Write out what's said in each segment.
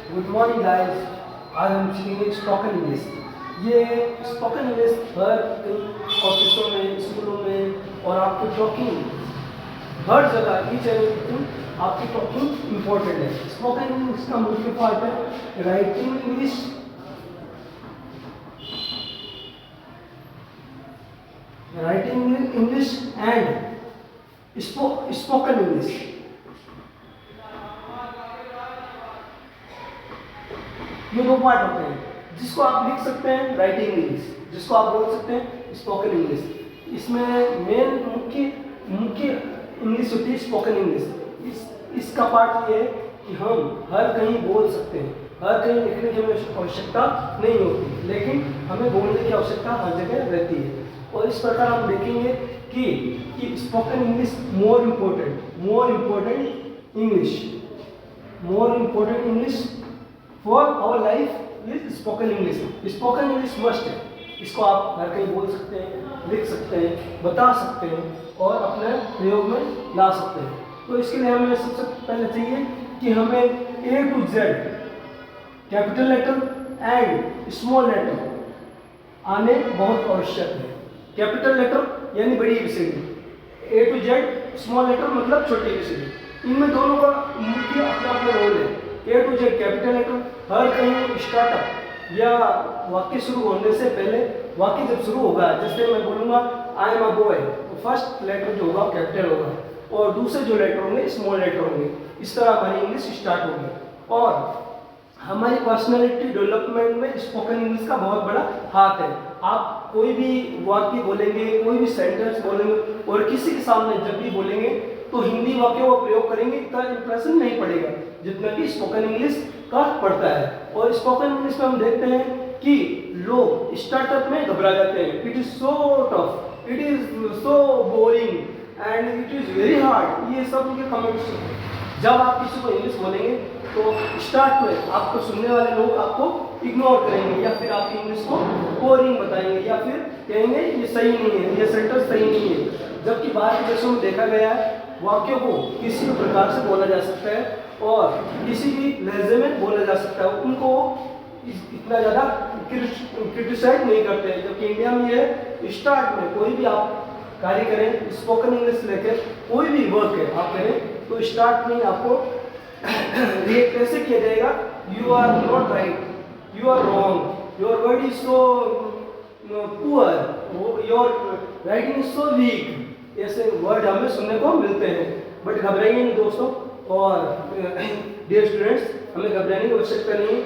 Good morning guys. आज हम सीखेंगे स्पोकन इंग्लिश। ये स्पोकन इंग्लिश हर ऑफिसों में, स्कूलों में और आपके टॉकिंग हर जगह ईच एंड एवरीथिंग आपकी टॉकिंग इम्पोर्टेंट है। स्पोकन इंग्लिश का मुख्य पार्ट है writing English, and spoken English. ये दो पार्ट होते हैं जिसको आप लिख सकते हैं राइटिंग इंग्लिश, जिसको आप बोल सकते हैं स्पोकन इंग्लिश। इसमें मेन मुख्य इंग्लिश होती है स्पोकन इंग्लिश। इसका पार्ट ये है कि हम हर कहीं बोल सकते हैं, हर कहीं लिखने की हमें आवश्यकता नहीं होती, लेकिन हमें बोलने की आवश्यकता हर जगह रहती है। और इस प्रकार हम देखेंगे कि spoken English more important English for our life is spoken English. Spoken English must है। इसको आप हर कहीं बोल सकते हैं, लिख सकते हैं, बता सकते हैं और अपने प्रयोग में ला सकते हैं। तो इसके लिए हमें सबसे पहले चाहिए कि हमें A to Z capital letter and small letter आने बहुत आवश्यक है। कैपिटल लेटर यानी बड़ी ABCD, A to Z small letter मतलब छोटी एबीसीडी। इनमें दोनों का मुख्य अपना अपना रोल है। A to Z capital letter हर कहीं स्टार्टअप या वाक्य शुरू होने से पहले, वाक्य जब शुरू होगा, जैसे मैं बोलूँगा आई एम अ बॉय, तो फर्स्ट लेटर जो होगा कैपिटल होगा और दूसरे जो लेटर होंगे स्मॉल लेटर होंगे। इस तरह हमारी इंग्लिश स्टार्ट होगी। और हमारी पर्सनालिटी डेवलपमेंट में स्पोकन इंग्लिश का बहुत बड़ा हाथ है। आप कोई भी वाक्य बोलेंगे, कोई भी सेंटेंस बोलेंगे और किसी के सामने जब भी बोलेंगे तो हिंदी वाक्यों का प्रयोग करेंगे, इतना इंप्रेशन नहीं पड़ेगा जितना कि स्पोकन इंग्लिश का पड़ता है। और स्पोकन इंग्लिश में हम देखते हैं कि लोग स्टार्टअप में घबरा जाते हैं। It is so tough, it is so boring and it is very hard, ये सब उनके कमेंट्स हैं। जब आप किसी को इंग्लिश बोलेंगे तो स्टार्ट में आपको सुनने वाले लोग आपको इग्नोर करेंगे या फिर आपकी इंग्लिश को बोरिंग बताएंगे या फिर कहेंगे ये सही नहीं है, ये सेंटेंस सही नहीं है। जबकि बाहर के देशों में देखा गया है वाक्यों को किसी भी प्रकार से बोला जा सकता है और किसी भी लहजे में बोला जा सकता है, उनको इतना ज़्यादा क्रिटिसाइज नहीं करते हैं। जबकि इंडिया में ये स्टार्ट में कोई भी आप कार्य करें, स्पोकन इंग्लिश लेकर कोई भी वर्क है आप करें तो स्टार्ट में आपको रिएक्ट कैसे किया जाएगा, you are not right, you are wrong, your word is so poor, your writing is so weak, ऐसे वर्ड हमें सुनने को मिलते हैं। बट घबराइए नहीं दोस्तों और डियर स्टूडेंट्स, हमें घबराने की आवश्यकता नहीं है।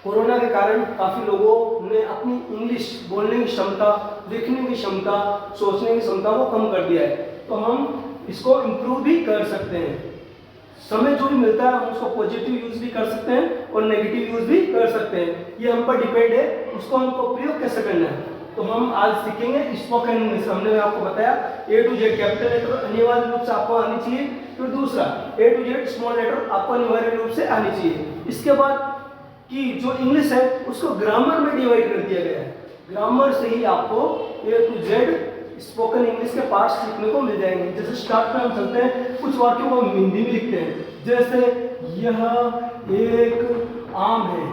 कोरोना के कारण काफ़ी लोगों ने अपनी इंग्लिश बोलने की क्षमता, लिखने की क्षमता, सोचने की क्षमता को कम कर दिया है। तो हम इसको इम्प्रूव भी कर सकते हैं। समय जो भी मिलता है हम उसको पॉजिटिव यूज भी कर सकते हैं और नेगेटिव यूज भी कर सकते हैं। ये हम पर डिपेंड है, उसको हमको प्रयोग कैसे करना है। तो हम आज सीखेंगे स्पोकन इंग्लिश। हमने आपको बताया A to Z capital letter अनिवार्य रूप से आपको आनी चाहिए, फिर दूसरा A to Z small letter आपको अनिवार्य रूप से आनी चाहिए। इसके बाद कि जो इंग्लिश है उसको ग्रामर में डिवाइड कर दिया गया है। ग्रामर से ही आपको A to Z spoken English के पार्ट्स सीखने को मिल जाएंगे। जैसे स्टार्ट में हम चलते हैं, कुछ वाक्यों को हम हिंदी में लिखते हैं, जैसे यह एक आम है।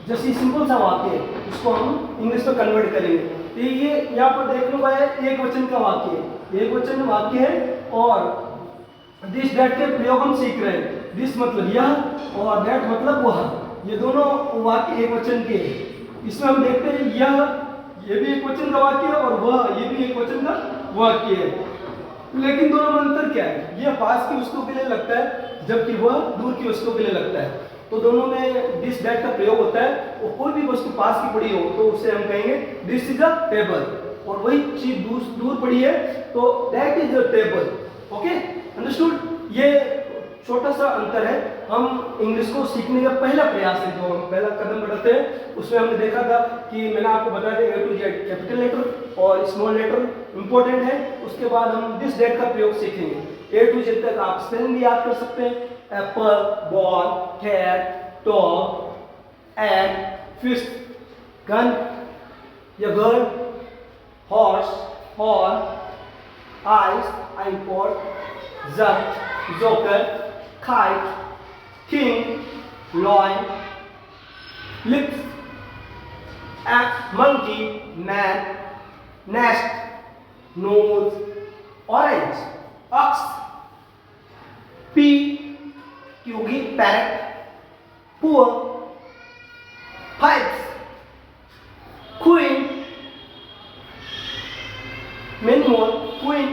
जैसे सिंपल सा वाक्य है, इसको हम इंग्लिश में कन्वर्ट करेंगे। तो ये यहाँ पर देखने को है एक वचन का वाक्य है, एक वचन वाक्य है और दिस दैट के प्रयोग हम सीख रहे हैं। दिस मतलब यह और दैट मतलब वह, ये दोनों वाक्य एक वचन के हैं। इसमें हम देखते हैं यह, ये भी एक वचन का वाक्य है और वह, ये भी एक वचन का वाक्य है। लेकिन दोनों में अंतर क्या है, यह पास की वस्तु के लिए लगता है जबकि वह दूर की वस्तु के लिए लगता है। तो दोनों में दिस दैट का प्रयोग होता है और कोई भी वस्तु पास की पड़ी हो तो उसे हम कहेंगे दिस इज अ टेबल, और वही चीज दूर पड़ी है तो that is a table. Okay, understood. ये छोटा सा अंतर है। हम इंग्लिश को सीखने का पहला प्रयास है, जो हम पहला कदम बढ़ाते हैं, उसमें हमने देखा था कि मैंने आपको बताया था A to Z capital letter और स्मॉल लेटर इंपॉर्टेंट है। उसके बाद हम दिस दैट का प्रयोग सीखेंगे। A to Z तक आप स्पेलिंग भी याद कर सकते हैं, apple, ball, cat, dog, egg, fish, gun या girl, horse, horn, ice, iPod, jug, joker, kite, king, lion, lips, monkey, man, nest, nose, orange, ox, pea, क्योंकि parrot, poor, pipes, queen, many more, queen,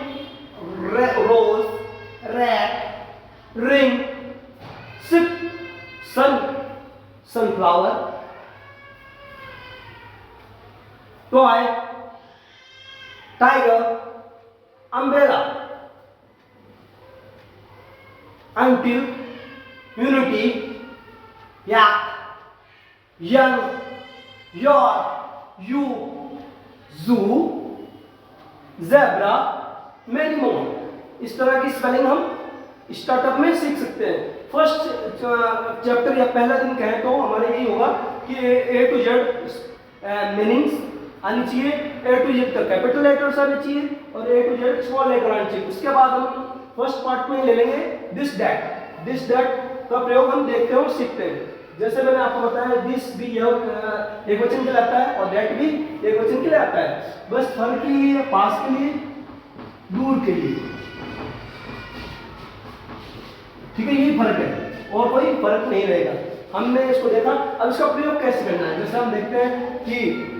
rose, rat, ring, ship, sun, sunflower, toy, tiger, umbrella, until, unity, yak, young, your, you, zoo, zebra, many more. इस तरह की spelling हम startup में सीख सकते हैं। First chapter या पहला दिन कहें तो हमारे यही होगा कि ए टू जेड मीनिंग्स आनी चाहिए, ए टू जेड तक कैपिटल लेटर्स आने चाहिए और ए टू जेड स्मॉल लेटर आने चाहिए। उसके बाद हम फर्स्ट पार्ट में ले लेंगे दिस दैट का प्रयोग हम देखते हैं और सीखते हैं। जैसे मैंने आपको बताया दिस भी यह एक वचन के लिए आता है और दैट भी एक वचन के लिए आता है। बस फर्क ही है पास के लिए, दूर के लिए, ठीक है, यही फर्क है और कोई फर्क नहीं रहेगा। हमने इसको देखा, अब इसका प्रयोग कैसे करना है। जैसे हम देखते हैं कि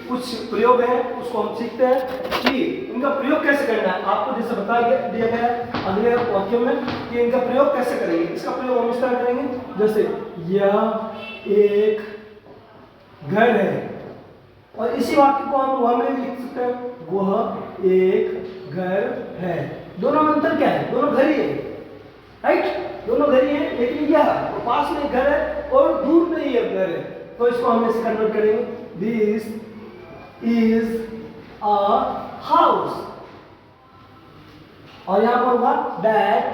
कुछ प्रयोग हैं उसको हम सीखते हैं कि इनका प्रयोग कैसे करना है। आपको जैसे बता दिया गया है अगले वाक्य में कि इनका प्रयोग कैसे करेंगे। इसका प्रयोग हम इस तरह करेंगे जैसे यह एक घर है और इसी वाक्य को हम वह में लिख सकते हैं वह एक घर है। दोनों में अंतर क्या है? दोनों घर ही है, राइट, दोनों घर ही है, लेकिन यह तो पास में घर है और दूर में ही घर है। तो इसको हम ऐसे कन्वर्ट करेंगे दिस इज अ हाउस और यहां पर होगा that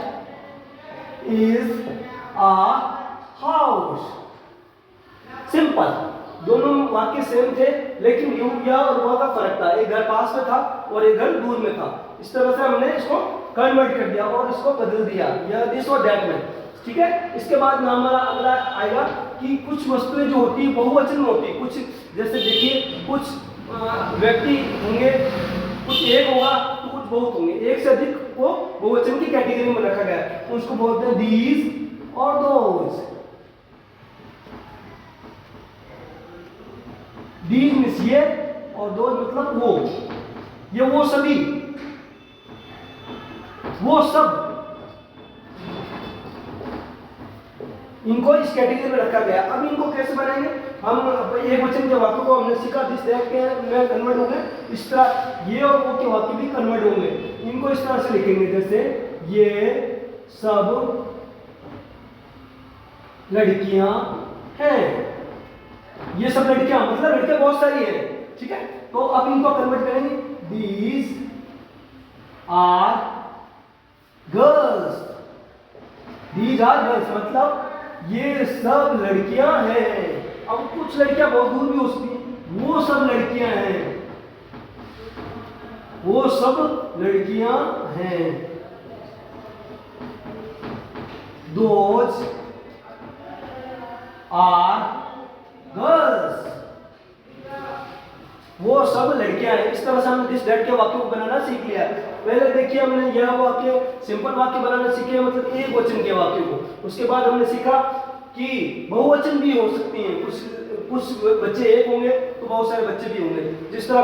is a house. Simple, दोनों वाक्य सेम थे लेकिन यू या और वह का फर्क था। एक घर पास में था और एक घर दूर में था। इस तरह से हमने इसको कन्वर्ट कर दिया और इसको बदल दिया या दिस और दैट में, ठीक है। इसके बाद में हमारा अगला आएगा कि कुछ वस्तुएं जो होती है बहुवचन में होती है। कुछ जैसे देखिए कुछ व्यक्ति होंगे, कुछ एक होगा तो कुछ बहुत होंगे। एक से अधिक को बहुवचन की कैटेगरी में रखा गया है, उसको बोलते हैं दीज और दोज। दीज मींस ये और दोज मतलब वो, ये वो सभी, वो सब, इनको इस कैटेगरी में रखा गया। अब इनको कैसे बनाएंगे हम? एक वचन के वाक्य को हमने सीखा दिस दैट के में कन्वर्ट होंगे, इस तरह ये और वो के वाक्य भी कन्वर्ट होंगे। इनको इस तरह से लिखेंगे जैसे ये सब लड़कियां हैं। ये सब लड़कियां मतलब लड़कियां बहुत सारी हैं, ठीक है। तो अब इनको कन्वर्ट करेंगे these are girls. These are girls मतलब ये सब लड़कियां हैं। अब कुछ लड़कियां बहुत दूर भी हो सकती हैं, वो सब लड़कियां हैं, वो सब लड़कियां हैं। दोज आर गर्ल्स, वो सब लड़कियां हैं। इस तरह से हमने दिस दैट के वाक्य को बनाना सीख लिया। पहले देखिए हमने यह वाक्य सिंपल वाक्य बनाना सीखे, मतलब एक वचन के वाक्य को। उसके बाद हमने सीखा कि बहुवचन भी हो सकती हैं। कुछ बच्चे एक होंगे तो बहुत सारे बच्चे भी होंगे। जिस तरह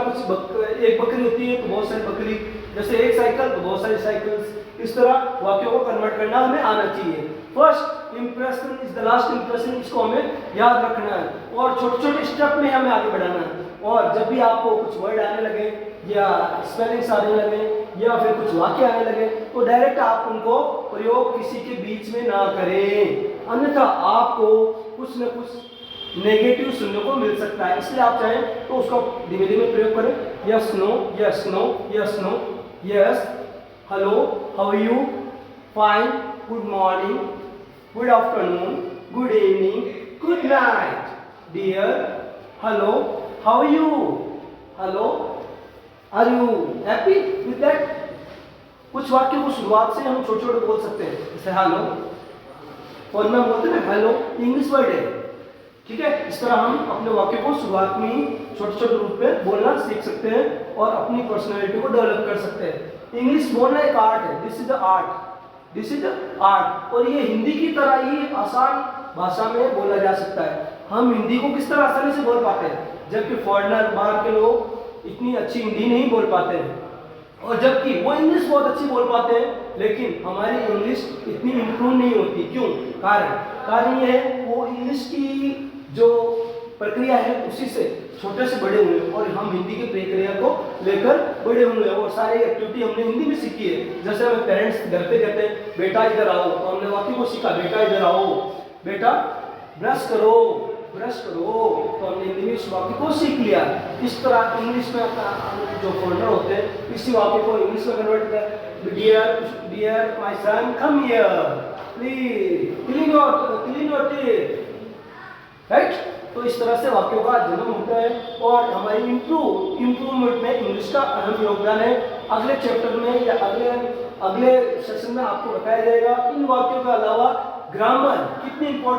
एक बकरी होती है तो बहुत सारी बकरी, जैसे एक साइकिल तो बहुत सारी साइकिल्स। इस तरह वाक्यों को कन्वर्ट करना हमें आना चाहिए। First impression is the last impression, इसको हमें याद रखना है और छोटे छोटे स्टेप में हमें आगे बढ़ाना है। और जब भी आपको कुछ वर्ड आने लगे या स्पेलिंग्स आने लगे या फिर कुछ वाक्य आने लगे तो डायरेक्ट आप उनको प्रयोग किसी के बीच में ना करें, अन्यथा आपको कुछ न कुछ नेगेटिव सुनने को मिल सकता है। इसलिए आप चाहें तो उसका धीमे धीमे प्रयोग करें। Yes no, yes no, yes no, yes, hello, how are you, fine, good morning, good afternoon, good evening, good night, dear, hello, how are you, hello, are you happy with that. कुछ वाक्यों को शुरुआत से हम छोटे छोटे बोल सकते हैं, जैसे हेलो, और मैं बोलते हैं हेलो, इंग्लिश वर्ड है ठीक है, इस तरह हम अपने वाक्य को शुरुआत में ही छोटे छोटे रूप में बोलना सीख सकते हैं और अपनी पर्सनैलिटी को डेवलप कर सकते हैं। इंग्लिश बोलना एक आर्ट है, this is the art, this is the art. और ये हिंदी की तरह ही आसान भाषा में बोला जा सकता है। हम हिंदी को किस तरह आसानी से बोल पाते हैं, जबकि फॉरेनर बाहर के लोग इतनी अच्छी हिंदी नहीं बोल पाते हैं, और जबकि वो इंग्लिश बहुत अच्छी बोल पाते हैं, लेकिन हमारी इंग्लिश इतनी इम्प्रूव नहीं होती। क्यों? कारण ये है, वो इंग्लिश की जो प्रक्रिया है उसी से छोटे से बड़े हुए, और हम हिंदी की प्रक्रिया को लेकर बड़े हुए, और सारी एक्टिविटी हमने हिंदी में सीखी है। जैसे हमें पेरेंट्स घर पे कहते हैं बेटा इधर आओ, तो हमने वाक्य को सीखा, बेटा इधर आओ, बेटा ब्रश करो, ब्रश करो, तो हमने हिंदी में इस वाक्य को सीख लिया। इस तरह इंग्लिश में जो फॉरेनर होते हैं इसी वाक्य को इंग्लिश में कन्वर्ट कर, dear my son come here please clean your teeth, right. तो इस तरह से वाक्यों का जन्म होता है, और हमारी इम्प्रूवमेंट में इंग्लिश का अहम योगदान है। अगले चैप्टर में या अगले सेशन में आपको बताया जाएगा इन वाक्यों के अलावा ग्रामर कितनी इंपॉर्टेंट